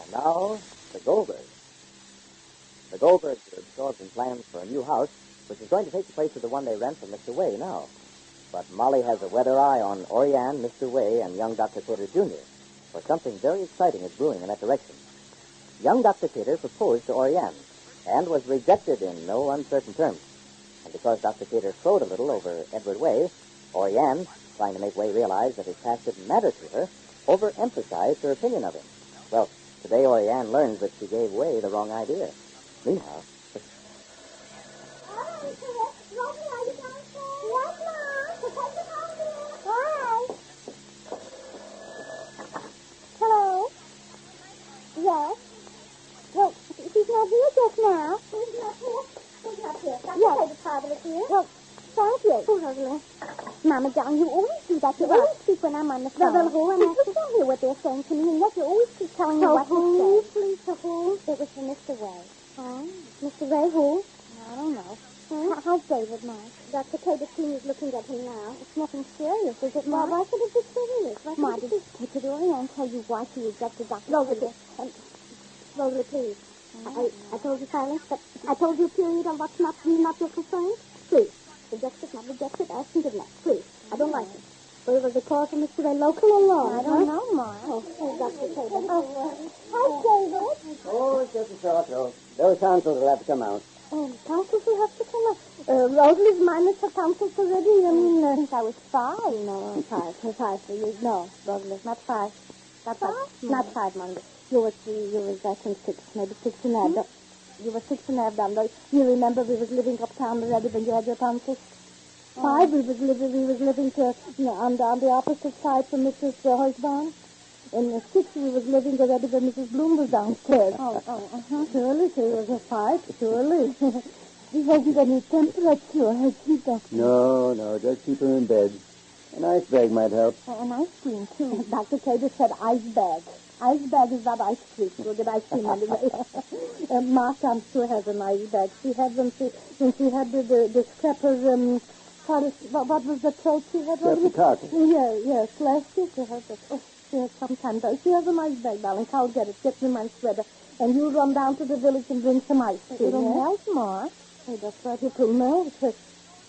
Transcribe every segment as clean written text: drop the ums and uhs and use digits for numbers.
And now, the Goldbergs. The Goldbergs are absorbed in plans for a new house, which is going to take the place of the one they rent from Mr. Way now. But Molly has a weather eye on Oriane, Mr. Way, and young Dr. Cater, Jr., for something very exciting is brewing in that direction. Young Dr. Cater proposed to Oriane, and was rejected in no uncertain terms. And because Dr. Cater crowed a little over Edward Way, Oriane, trying to make Way realize that his past didn't matter to her, overemphasized her opinion of him. Well, today Oriane learns that she gave Way the wrong idea. Meanwhile... Hello? Yes? Well, he's not here just now. He's not here? He's not here. Yes. The father is here. Well, thank you. Oh, Rosalie. Mama, darling, you always do that. You always speak when I'm on the phone. Well, who? And I can hear what they're saying to me, and yet you always keep telling me what to say. Please, to who? It was for Mr. Way. Oh? Mr. Way who? I don't know. How's David, Mark? Dr. Cater Sr. is looking at him now. It's nothing serious, is it, Mark? Well, why should it be serious? Mark, did Oriane tell you why she rejected Dr. Cater? Rosalie, please. I told you silence, but I told you period on what's not your concern. Please. Rejected, not rejected, ask and give next. Please. I don't like it. Well, was the call from Mr. Ray local or long? I don't know, Mark. Oh, Dr. Cater. Hi, David. Oh, it's just a short talk. Those councils will have to come out. Oh, councils will have to come out. Rosalie's minus for councils already. I mean, since I was 5. No, 5. 5 for you. No, Rosalie, not 5. Not 5, Monday. You were 3, you were, I think, 6, maybe 6 and a half. You were 6 and a half down. You remember we was living uptown already when you had your tonsils? 5, we was living to, on the opposite side from Mrs. Hoytbarn. In 6, we was living already when Mrs. Bloom was downstairs. Surely she was a 5, surely. She hasn't any temperature, has she, Doctor? No, just keep her in bed. An ice bag might help. An ice cream, too. Dr. Cater said ice bag. Ice bag is not ice cream. We'll get ice cream anyway. Mark, I'm sure, has an ice bag. She had them when she had the scrapper, what was the throat she had? Yes, last year she had that. Oh, she has sometimes. She has an ice bag, darling. I'll get it. Get me my sweater. And you run down to the village and bring some ice cream. It'll melt, Mark. Oh, that's right. It will melt.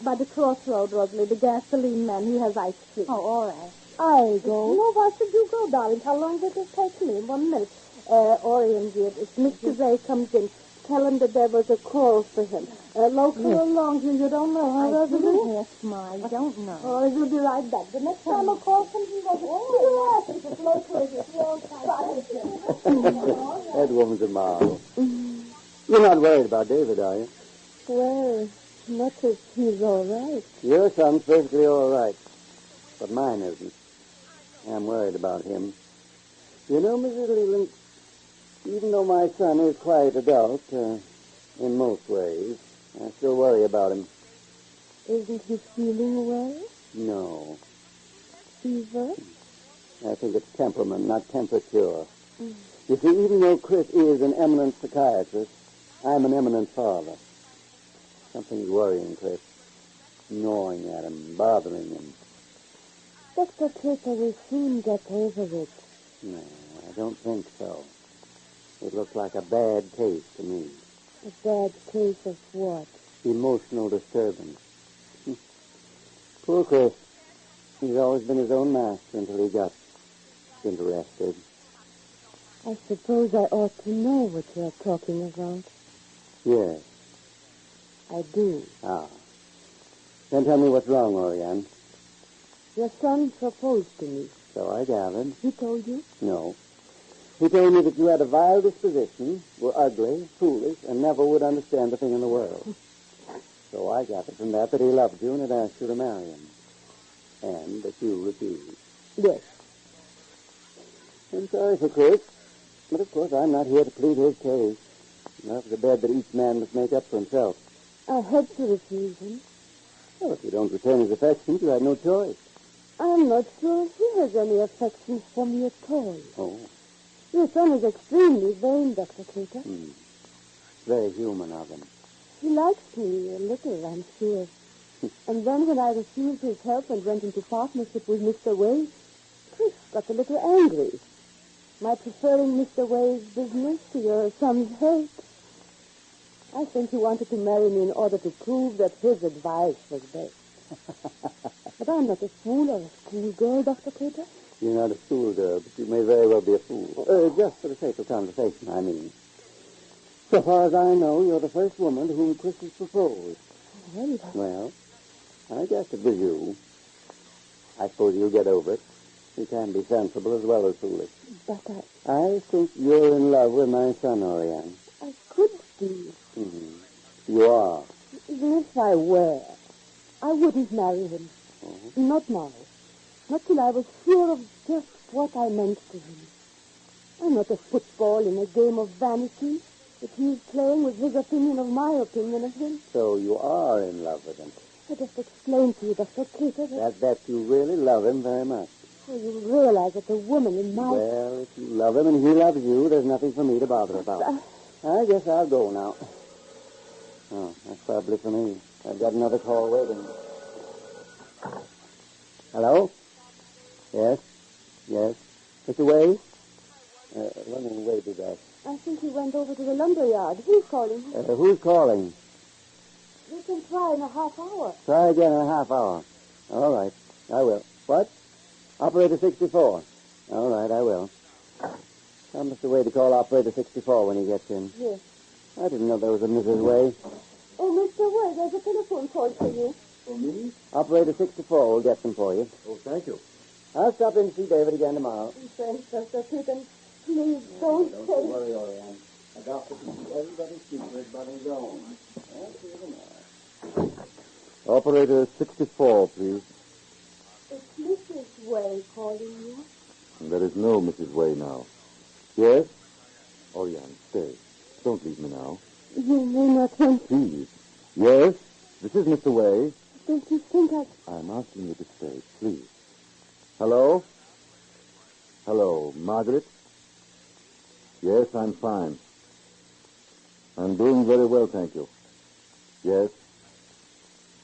By the crossroad, Rosalie, the gasoline man, he has ice cream. Oh, all right. I'll go. No, why should you go, darling? How long will it take me? 1 minute. Orion, dear, if Mr. Ray comes in, tell him that there was a call for him. Local or long, you don't know, huh, Rosalie? Yes, Ma, I don't know. Oh, you'll be right back. The next time a call comes in, yes, it's local. That woman's a marvel. You're not worried about David, are you? Well, not if he's all right. Your son's perfectly all right, but mine isn't. I'm worried about him. You know, Mrs. Leland, even though my son is quite adult, in most ways, I still worry about him. Isn't he feeling well? No. Fever? I think it's temperament, not temperature. You see, even though Chris is an eminent psychiatrist, I'm an eminent father. Something's worrying Chris, gnawing at him, bothering him. Dr. Cater will soon get over it. No, I don't think so. It looks like a bad case to me. A bad case of what? Emotional disturbance. Poor Chris. He's always been his own master until he got interested. I suppose I ought to know what you're talking about. Yes. I do. Ah. Then tell me what's wrong, Oriane. Your son proposed to me. So I gathered. He told you? No. He told me that you had a vile disposition, were ugly, foolish, and never would understand a thing in the world. So I gathered from that he loved you and had asked you to marry him. And that you refused. Yes. I'm sorry for Chris, but of course I'm not here to plead his case. Love's a bed that each man must make up for himself. I had to refuse him. Well, if you don't return his affections, you had no choice. I'm not sure he has any affection for me at all. Oh. Your son is extremely vain, Dr. Cater. Very human of him. He likes me a little, I'm sure. And then when I refused his help and went into partnership with Mr. Way, Chris got a little angry. my preferring Mr. Way's business to your son's hate. I think he wanted to marry me in order to prove that his advice was best. But I'm not a fool or a schoolgirl, Dr. Cater. You're not a schoolgirl, but you may very well be a fool. Just for the sake of conversation, I mean. So far as I know, you're the first woman to whom Chris has proposed. Well, I guess it was you. I suppose you'll get over it. You can be sensible as well as foolish. But I think you're in love with my son, Oriane. I could be. Mm-hmm. You are. Even if I were, I wouldn't marry him. Mm-hmm. Not now. Not till I was sure of just what I meant to him. I'm not a football in a game of vanity that he's playing with his opinion of my opinion of him. So you are in love with him. I just explained to you, Dr. Cater, That you really love him very much. so you realize that the woman in my... Well, if you love him and he loves you, there's nothing for me to bother about. I guess I'll go now. Oh, that's probably for me. I've got another call waiting. Hello? Yes? Yes? Mr. Way? Let me Way be back. I think he went over to the lumber yard. Who's calling? Who's calling? We can try in a half hour. Try again in a half hour. All right. I will. What? Operator 64. All right, I will. Tell Mr. Way to call Operator 64 when he gets in. Yes. I didn't know there was a Mrs. Way. Oh, Mr. Way, there's a telephone call for you. For me? Operator 64 will get them for you. Oh, thank you. I'll stop in and see David again tomorrow. Thanks, Dr. Cater. Please don't Don't say... worry, Oriane. A doctor can keep everybody's secret but his own. I'll see you tomorrow. Operator 64, please. Is Mrs. Way calling you? There is no Mrs. Way now. Yes? Oriane, stay. Don't leave me now. You may not want... Please. Yes? This is Mr. Way. Don't you think I'm asking you to stay, please. Hello? Hello, Margaret? Yes, I'm fine. I'm doing very well, thank you. Yes?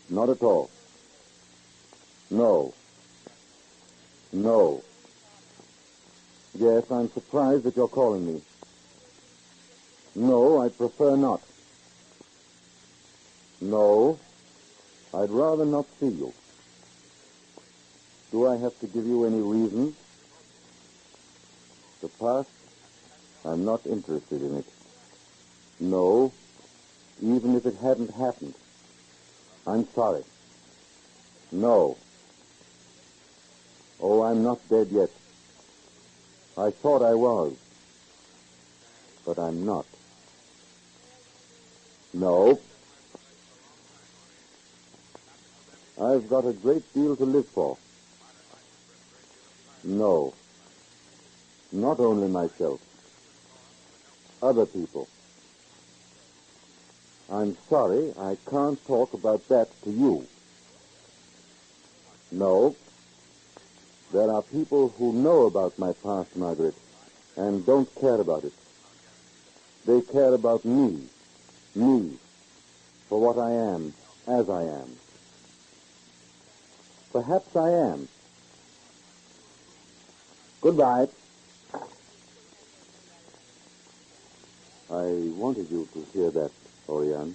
Not at all. No. No. Yes, I'm surprised that you're calling me. No, I prefer not. No, I'd rather not see you. Do I have to give you any reason? The past? I'm not interested in it. No, even if it hadn't happened. I'm sorry. No. Oh, I'm not dead yet. I thought I was. But I'm not. No. I've got a great deal to live for. No. Not only myself. Other people. I'm sorry, I can't talk about that to you. No. There are people who know about my past, Margaret, and don't care about it. They care about me, for what I am, as I am. Perhaps I am. Goodbye. I wanted you to hear that, Oriane.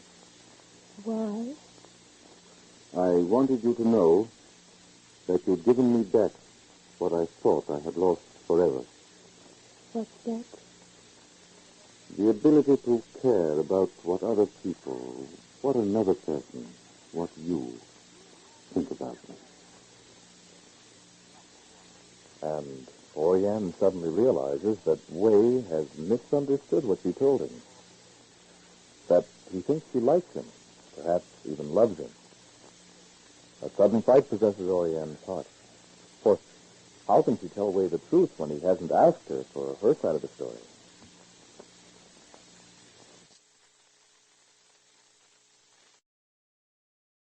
Why? I wanted you to know that you'd given me back what I thought I had lost forever. What's that? The ability to care about what other people, what another person, what you think about me. And Oriane suddenly realizes that Way has misunderstood what she told him. That he thinks she likes him, perhaps even loves him. A sudden fright possesses Oriane's heart. Of course, how can she tell Way the truth when he hasn't asked her for her side of the story?